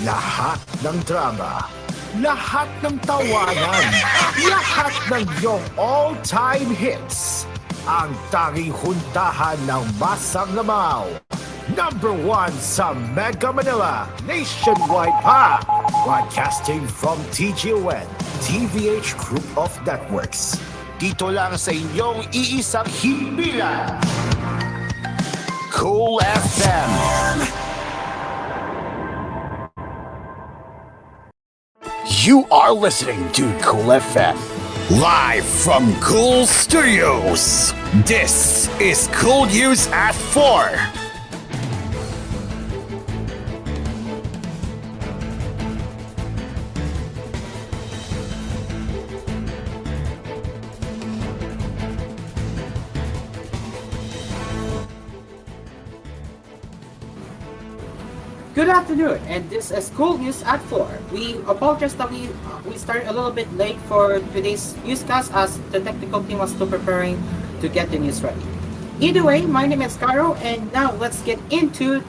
Lahat ng drama, lahat ng tawanan, lahat ng iyong all-time hits. Ang tanging huntahan ng Masang Lamaw. Number 1 sa Mega Manila, nationwide pa. Broadcasting from TGON, TVH Group of Networks. Dito lang sa inyong iisang himpilan. Cool FM. You are listening to Cool FM. Live from Cool Studios. This is Cool News at 4. Good afternoon, and this is Cool News at 4. We apologize that we started a little bit late for today's newscast as the technical team was still preparing to get the news ready. Either way, my name is Caro, and now let's get into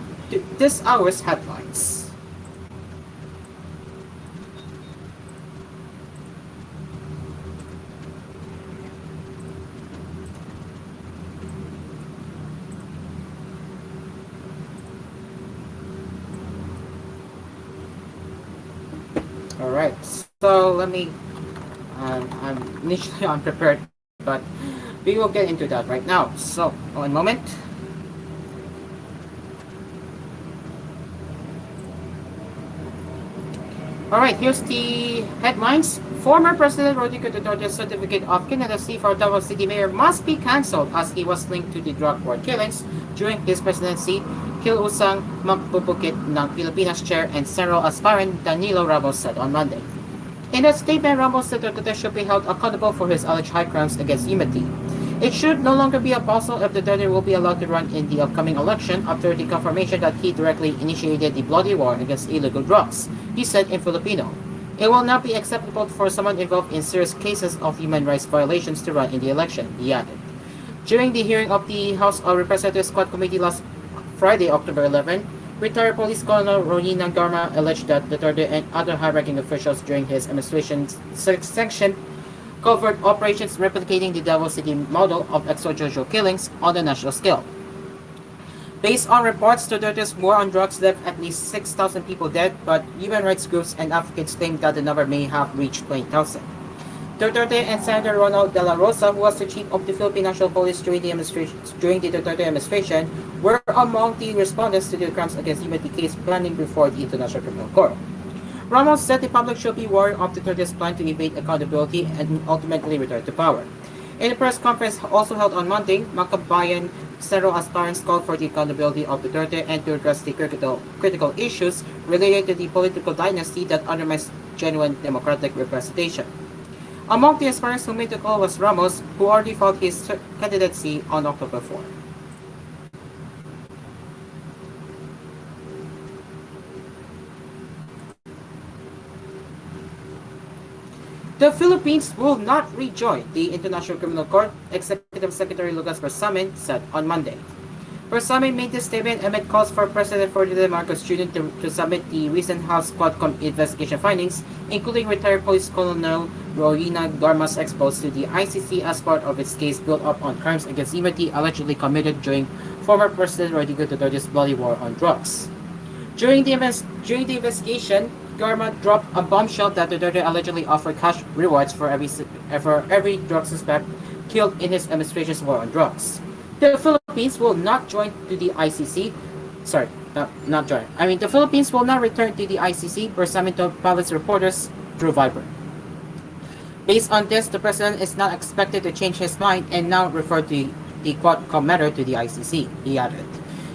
this hour's headlines. Alright, so let me, I'm initially unprepared, but we will get into that right now. So, one moment. Alright, here's the headlines. Former President Rodrigo Duterte's certificate of candidacy for Davao City Mayor must be cancelled as he was linked to the drug war killings during his presidency. Kilusang magpupukit ng Pilipinas chair and Senro aspirant Danilo Ramos said on Monday. In a statement, Ramos said Duterte should be held accountable for his alleged high crimes against humanity. It should no longer be a puzzle if Duterte will be allowed to run in the upcoming election after the confirmation that he directly initiated the bloody war against illegal drugs, he said in Filipino. It will not be acceptable for someone involved in serious cases of human rights violations to run in the election, he added. During the hearing of the House of Representatives Squad Committee last Friday, October 11, retired Police Colonel Ronina Garma alleged that Duterte and other high-ranking officials during his administration's sanctioned covert operations replicating the Davao City model of extrajudicial killings on a national scale. Based on reports, Duterte's war on drugs left at least 6,000 people dead, but human rights groups and advocates claim that the number may have reached 20,000. Duterte and Senator Ronald De La Rosa, who was the chief of the Philippine National Police during the Duterte administration, were among the respondents to the crimes against humanity case planning before the International Criminal Court. Ramos said the public should be wary of Duterte's plan to evade accountability and ultimately return to power. In a press conference also held on Monday, Makabayan several aspirants called for the accountability of Duterte and to address the critical issues related to the political dynasty that undermines genuine democratic representation. Among the aspirants who made the call was Ramos, who already filed his candidacy on October 4. The Philippines will not rejoin the International Criminal Court, Executive Secretary Lucas Bersamin said on Monday. Bersamin made this statement amid calls for President Ferdinand Marcos Jr. to submit the recent House Quadcom investigation findings, including retired Police Colonel Ronina Garma's exposed to the ICC as part of its case built up on crimes against humanity allegedly committed during former President Rodrigo Duterte's bloody war on drugs. During the investigation, Garma dropped a bombshell that Duterte allegedly offered cash rewards for every drug suspect killed in his administration's war on drugs. The Philippines will not join to the ICC. The Philippines will not return to the ICC, Bersamin told Palace reporters through Viber. Based on this, the president is not expected to change his mind and now refer the Quadcom matter to the ICC, he added.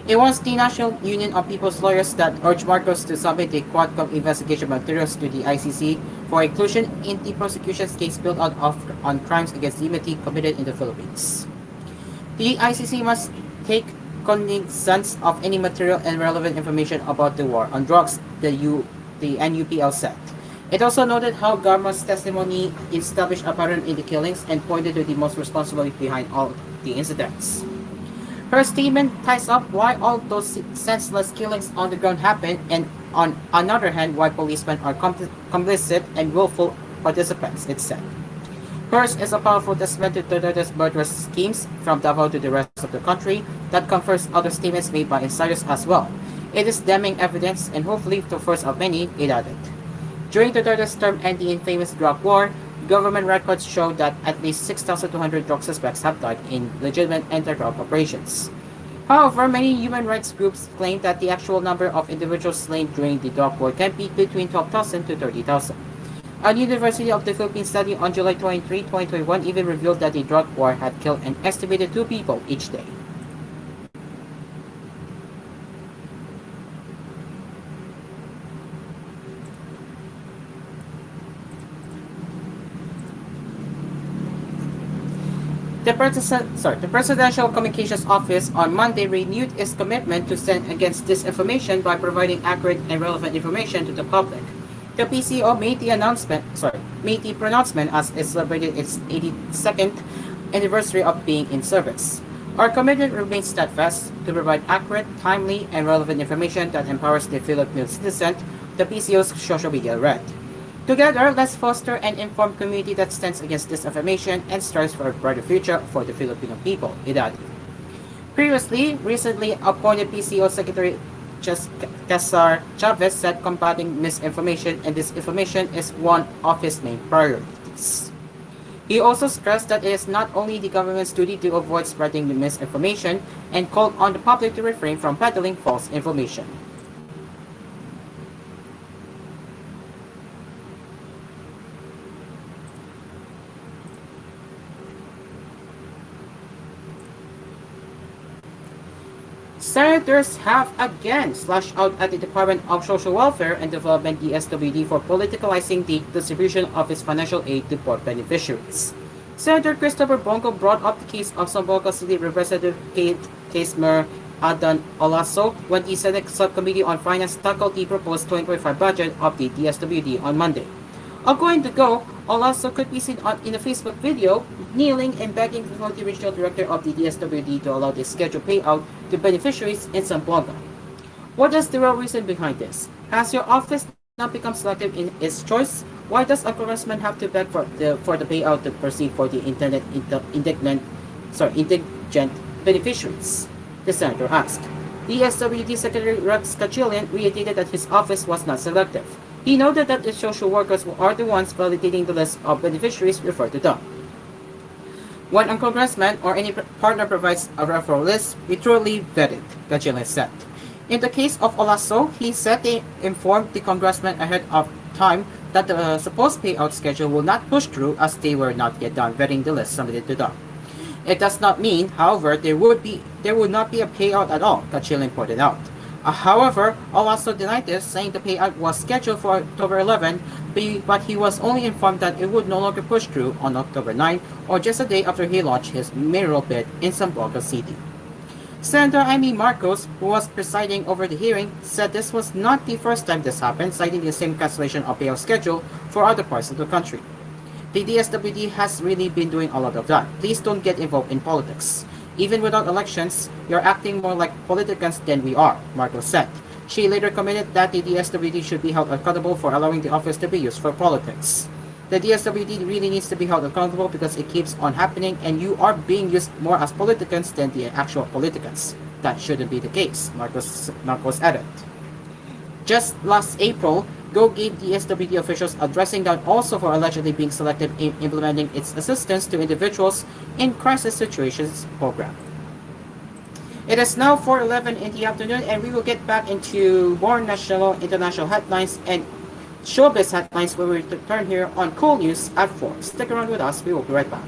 It was the National Union of People's Lawyers that urged Marcos to submit the Quadcom investigation materials to the ICC for inclusion in the prosecution's case built on crimes against humanity committed in the Philippines. The ICC must take cognizance of any material and relevant information about the war on drugs, the NUPL said. It also noted how Garma's testimony established a pattern in the killings and pointed to the most responsibility behind all the incidents. Her statement ties up why all those senseless killings on the ground happened and On another hand, white policemen are complicit and willful participants, it said. Hers is a powerful testament to Duterte's murderous schemes from Davao to the rest of the country that confirms other statements made by insiders as well. It is damning evidence and hopefully the first of many, it added. During Duterte's term and the infamous drug war, government records show that at least 6,200 drug suspects have died in legitimate anti-drug operations. However, many human rights groups claim that the actual number of individuals slain during the drug war can be between 12,000 to 30,000. A University of the Philippines study on July 23, 2021 even revealed that the drug war had killed an estimated 2 people each day. The Presidential Communications Office on Monday renewed its commitment to stand against disinformation by providing accurate and relevant information to the public. The PCO made the pronouncement as it celebrated its 82nd anniversary of being in service. Our commitment remains steadfast to provide accurate, timely, and relevant information that empowers the Filipino citizen, the PCO's social media read. Together, let's foster an informed community that stands against disinformation and strives for a brighter future for the Filipino people, it added. Previously, recently appointed PCO Secretary Cesar Chavez said combating misinformation and disinformation is one of his main priorities. He also stressed that it is not only the government's duty to avoid spreading the misinformation and called on the public to refrain from peddling false information. Senators have again slashed out at the Department of Social Welfare and Development DSWD for politicalizing the distribution of its financial aid to poor beneficiaries. Senator Christopher Bongo brought up the case of Zamboanga City Representative Case Mayor Adan Olaso when the Senate Subcommittee on Finance tackled the proposed 2025 budget of the DSWD on Monday. According to Go, Olaso could be seen in a Facebook video kneeling and begging the regional director of the DSWD to allow the scheduled payout to beneficiaries in Zamboanga. What is the real reason behind this? Has your office now become selective in its choice? Why does a congressman have to beg for the payout to proceed for the indigent beneficiaries? The senator asked. The SWD Secretary Rex Cachillian reiterated that his office was not selective. He noted that the social workers are the ones validating the list of beneficiaries referred to them. When a congressman or any partner provides a referral list, we thoroughly vet it, Cachillian said. In the case of Olaso, he said they informed the congressman ahead of time that the supposed payout schedule will not push through as they were not yet done vetting the list submitted to them. It does not mean, however, there would not be a payout at all, Cachillian pointed out. However, Olaso denied this, saying the payout was scheduled for October 11, but he was only informed that it would no longer push through on October 9, or just a day after he launched his mayoral bid in Zamboanga City. Senator Amy Marcos, who was presiding over the hearing, said this was not the first time this happened, citing the same cancellation of payout schedule for other parts of the country. The DSWD has really been doing a lot of that. Please don't get involved in politics. Even without elections, you're acting more like politicians than we are, Marcos said. She later commented that the DSWD should be held accountable for allowing the office to be used for politics. The DSWD really needs to be held accountable because it keeps on happening and you are being used more as politicians than the actual politicians. That shouldn't be the case, Marcos added. Just last April, Go gave the SWD officials a dressing down also for allegedly being selective in implementing its assistance to individuals in crisis situations program. It is now 4:11 in the afternoon and we will get back into more national, international headlines and showbiz headlines when we return here on koolNews at 4. Stick around with us, we will be right back.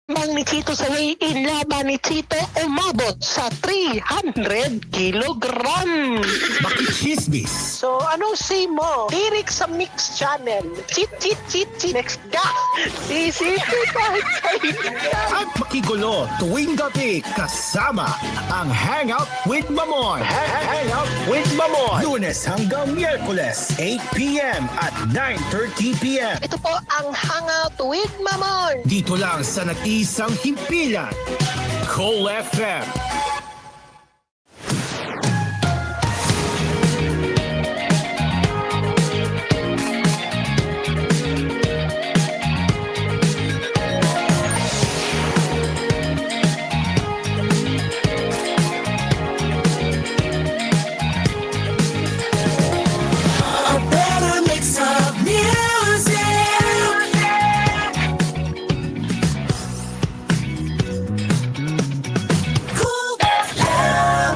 Mang ni Chito sa weigh-in laban ni Chito umabot sa 300 kilogram. Makichismis, So, anong say mo? Tirik sa Mix Channel. Cheat, cheat, cheat, cheat. Next ga. Isipin kahit sa at makigulo tuwing gabi kasama ang Hangout with Mamoy. Hangout with Mamoy. Lunes hanggang Miyerkules, 8 p.m. at 9:30 p.m. Ito po ang Hangout with Mamon. Dito lang sa nag-iisang himpilan, Cool FM. A better mix of music. Cool FM.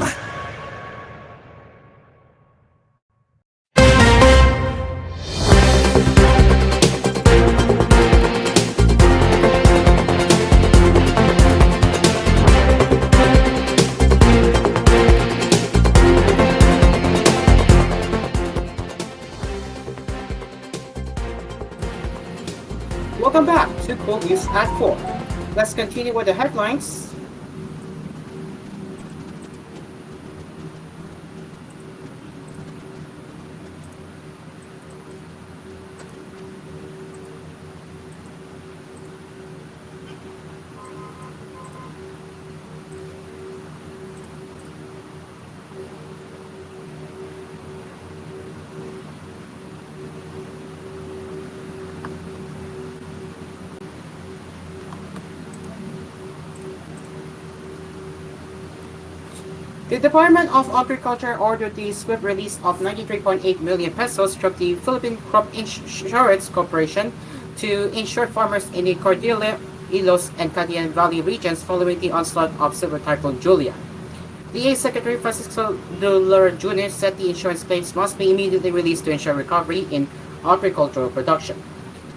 Welcome back to koolNews at 4. Let's continue with the headlines. The Department of Agriculture ordered the swift release of 93.8 million pesos from the Philippine Crop Insurance Corporation to insure farmers in the Cordillera, Ilos, and Cagayan Valley regions following the onslaught of Silver Typhoon Julia. DA Secretary Francisco Dular Jr. said the insurance claims must be immediately released to ensure recovery in agricultural production.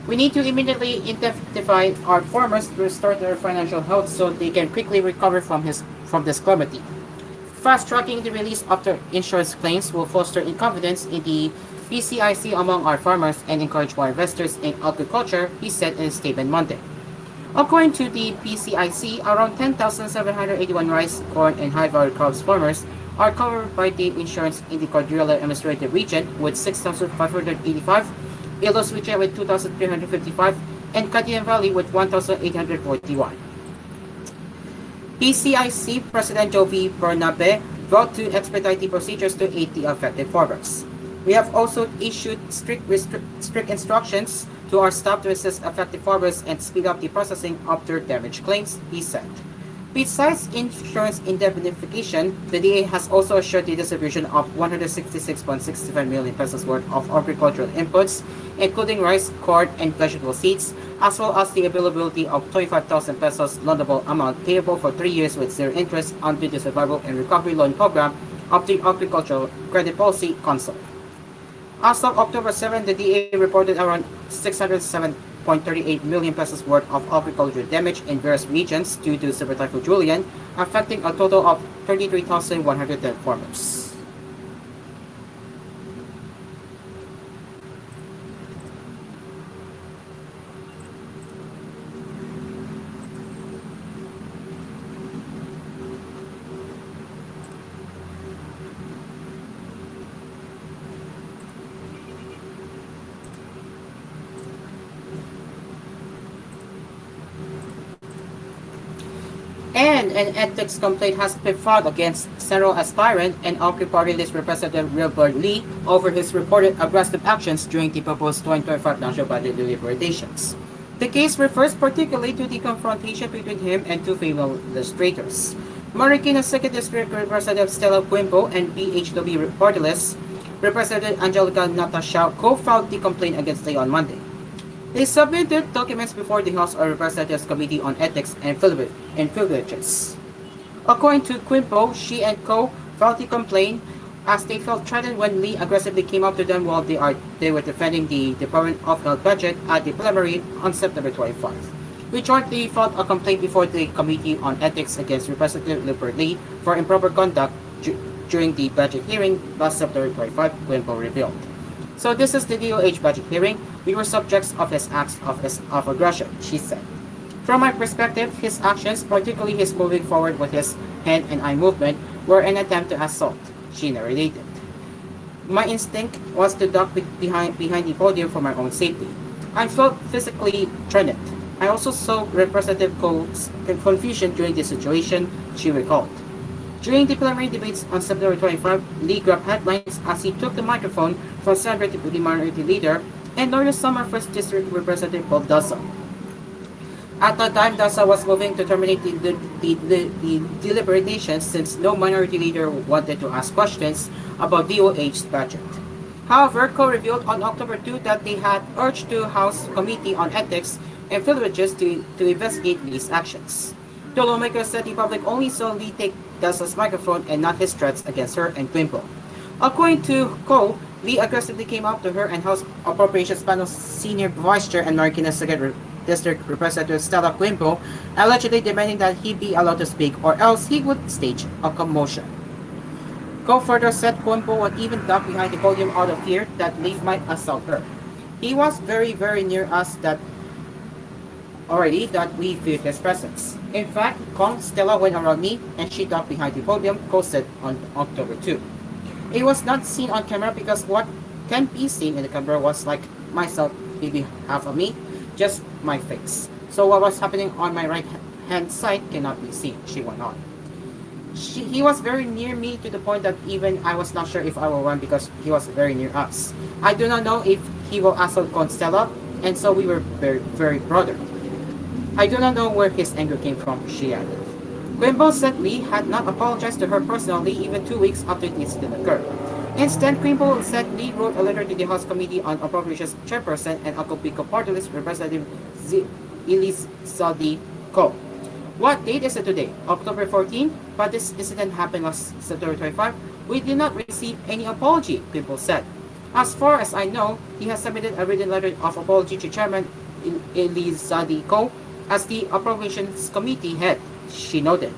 We need to immediately identify our farmers to restore their financial health so they can quickly recover from this calamity. Fast-tracking the release of their insurance claims will foster confidence in the PCIC among our farmers and encourage more investors in agriculture, he said in a statement Monday. According to the PCIC, around 10,781 rice, corn, and high-value crops farmers are covered by the insurance in the Cordillera Administrative Region with 6,585, Ilos Region with 2,355, and Cagayan Valley with 1,841. PCIC President Jovi Bernabe vowed to expedite the procedures to aid the affected farmers. We have also issued strict instructions to our staff to assist affected farmers and speed up the processing of their damage claims, he said. Besides insurance indemnification, the DA has also assured the distribution of 166.65 million pesos worth of agricultural inputs, including rice, corn, and vegetable seeds, as well as the availability of 25,000 pesos loanable amount payable for 3 years with zero interest under the Survival and Recovery Loan Program of the Agricultural Credit Policy Council. As of October 7, the DA reported around 607.38 million pesos worth of agricultural damage in various regions due to Super Typhoon Julian, affecting a total of 33,110 farmers. And an ethics complaint has been filed against several aspirant and Agri Party List Representative Wilbur Lee over his reported aggressive actions during the proposed 2025 national budget deliberations. The case refers particularly to the confrontation between him and two female illustrators. Marikina 2nd District Representative Stella Quimbo and BHW Party List Representative Angelica Natasha co-filed the complaint against Lee on Monday. They submitted documents before the House of Representatives Committee on Ethics and Privileges. According to Quimbo, she and co filed the complaint as they felt threatened when Lee aggressively came up to them while they were defending the Department of Health budget at the plenary on September 25. We jointly filed a complaint before the Committee on Ethics against Representative Lippert Lee for improper conduct during the budget hearing last September 25, Wimbo revealed. So this is the DOH budget hearing. We were subjects of his acts of aggression, she said. From my perspective, his actions, particularly his moving forward with his hand and eye movement, were an attempt to assault, she narrated. My instinct was to duck behind the podium for my own safety. I felt physically threatened. I also saw Representative Cole's confusion during the situation, she recalled. During the preliminary debates on September 25, Lee grabbed headlines as he took the microphone from Senator Deputy Minority Leader and Northern Summer 1st District Representative Bob Dasa. At the time, Dasa was moving to terminate the deliberations since no minority leader wanted to ask questions about DOH's budget. However, Co revealed on October 2 that they had urged the House Committee on Ethics and Privileges to investigate Lee's actions. The lawmaker said the public only saw Lee take Dasa's microphone and not his threats against her and Quimpo. According to Co, Lee aggressively came up to her and House Appropriations Panel Senior Vice Chair and Marikina 2nd District Representative Stella Quimpo, allegedly demanding that he be allowed to speak or else he would stage a commotion. Co further said Quimpo would even duck behind the podium out of fear that Lee might assault her. He was very near us that we feared his presence. In fact, Stella went around me and she ducked behind the podium, Co said on October 2. It was not seen on camera because what can be seen in the camera was like myself, maybe half of me, just my face. So what was happening on my right hand side cannot be seen, she went on. He was very near me to the point that even I was not sure if I will run because he was very near us. I do not know if he will assault Constella, and so we were very bothered. I do not know where his anger came from, she added. Quimbo said Lee had not apologized to her personally even 2 weeks after the incident occurred. Instead, Quimbo said Lee wrote a letter to the House Committee on Appropriations Chairperson and Acapulco Party List Representative Elise Sadi Co. What date is it today? October 14? But this incident happened last September 25. We did not receive any apology, Quimbo said. As far as I know, he has submitted a written letter of apology to Chairman Elise Sadi Co. as the Appropriations Committee head, she noted.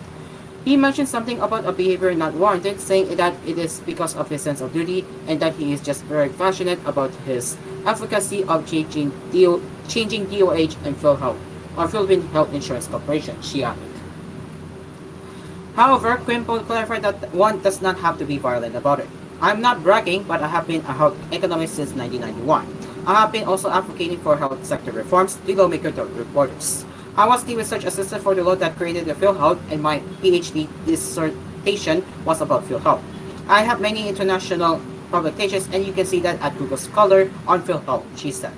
He mentioned something about a behavior not warranted, saying that it is because of his sense of duty and that he is just very passionate about his advocacy of changing DOH and Philippine Health Insurance Corporation, she added. However, Quimpo clarified that one does not have to be violent about it. I'm not bragging, but I have been a health economist since 1991. I have been also advocating for health sector reforms, the lawmaker told reporters. I was the research assistant for the law that created the PhilHealth, and my PhD dissertation was about PhilHealth. I have many international publications, and you can see that at Google Scholar on PhilHealth, she said.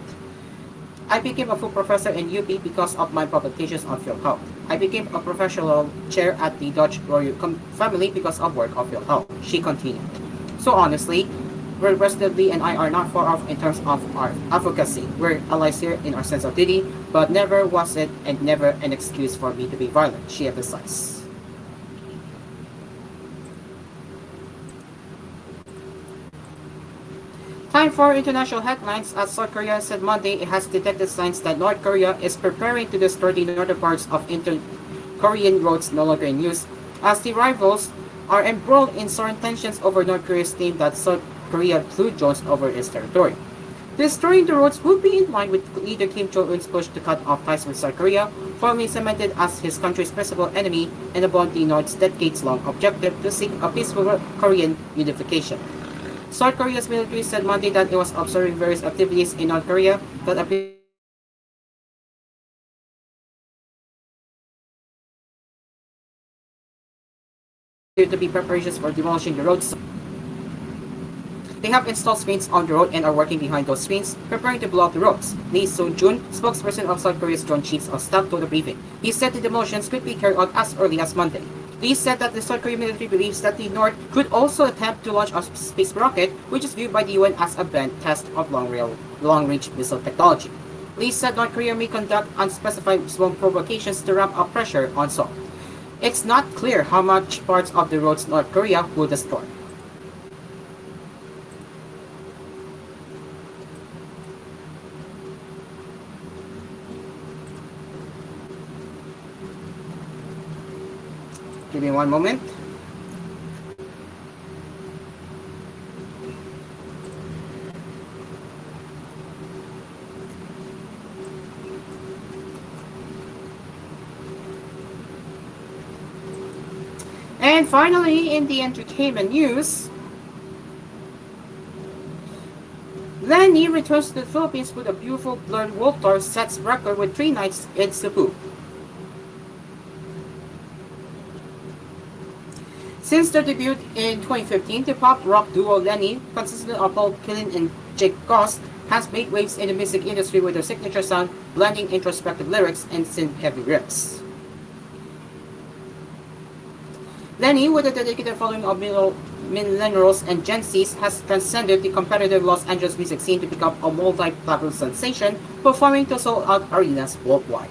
I became a full professor in UP because of my publications on PhilHealth. I became a professional chair at the Dutch royal family because of work of PhilHealth, she continued. So honestly, Representative Lee and I are not far off in terms of our advocacy. We're allies here in our sense of duty, but never was it and never an excuse for me to be violent, she emphasized. Time for international headlines, as South Korea said Monday it has detected signs that North Korea is preparing to destroy the northern parts of Korean roads no longer in use, as the rivals are embroiled in soaring tensions over North Korea's claim that South Korea flew drones over its territory. Destroying the roads would be in line with leader Kim Jong-un's push to cut off ties with South Korea, firmly cemented as his country's principal enemy and above the North's decades-long objective to seek a peaceful Korean unification. South Korea's military said Monday that it was observing various activities in North Korea that appear to be preparations for demolishing the roads. They have installed screens on the road and are working behind those screens, preparing to blow up the roads. Lee So-jun, spokesperson of South Korea's Joint Chiefs of Staff, told the briefing. He said the demolitions could be carried out as early as Monday. Lee said that the South Korean military believes that the North could also attempt to launch a space rocket, which is viewed by the UN as a banned test of long-range missile technology. Lee said North Korea may conduct unspecified small provocations to ramp up pressure on Seoul. It's not clear how much parts of the roads North Korea will destroy. Give me one moment. And finally, in the entertainment news, Lenny returns to the Philippines with a beautiful blonde wolf tour, sets record with 3 nights in Cebu. Since their debut in 2015, the pop rock duo Lenny, consisting of Paul Killen and Jake Goss, has made waves in the music industry with their signature sound, blending introspective lyrics and synth-heavy riffs. Lenny, with a dedicated following of millennials and Gen Zs, has transcended the competitive Los Angeles music scene to become a multi-platinum sensation, performing to sold-out arenas worldwide.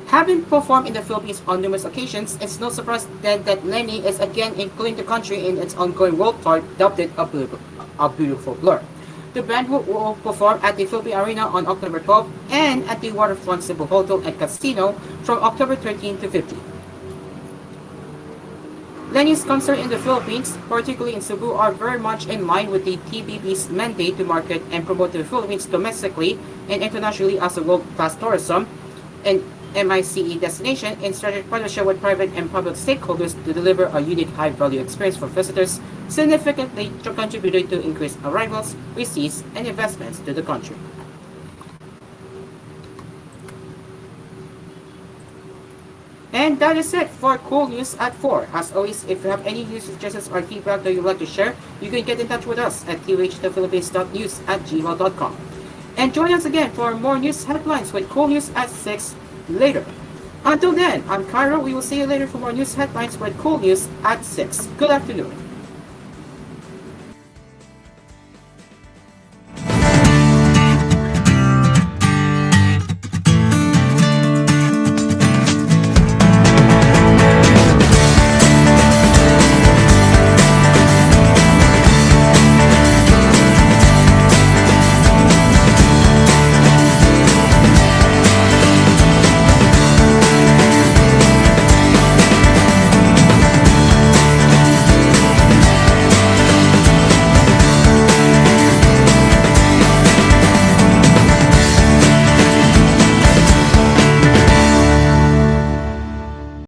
Having performed in the Philippines on numerous occasions, it's no surprise then that Lenny is again including the country in its ongoing world tour, dubbed it a beautiful blur. The band will perform at the Philippine Arena on October 12 and at the Waterfront Cebu Hotel and Casino from October 13 to 15. Lenny's concert in the Philippines, particularly in Cebu, are very much in line with the TVB's mandate to market and promote the Philippines domestically and internationally as a world-class tourism and MICE destination in strategic partnership with private and public stakeholders to deliver a unique high-value experience for visitors, significantly contributing to increased arrivals, receipts, and investments to the country. And that is it for Cool News at 4. As always, if you have any news suggestions or feedback that you'd like to share, you can get in touch with us at tvhthephilippines.news@gmail.com. And join us again for more news headlines with Cool News at 6 later. Until then, I'm Cairo. We will see you later for more news headlines with Cool News at 6. Good afternoon.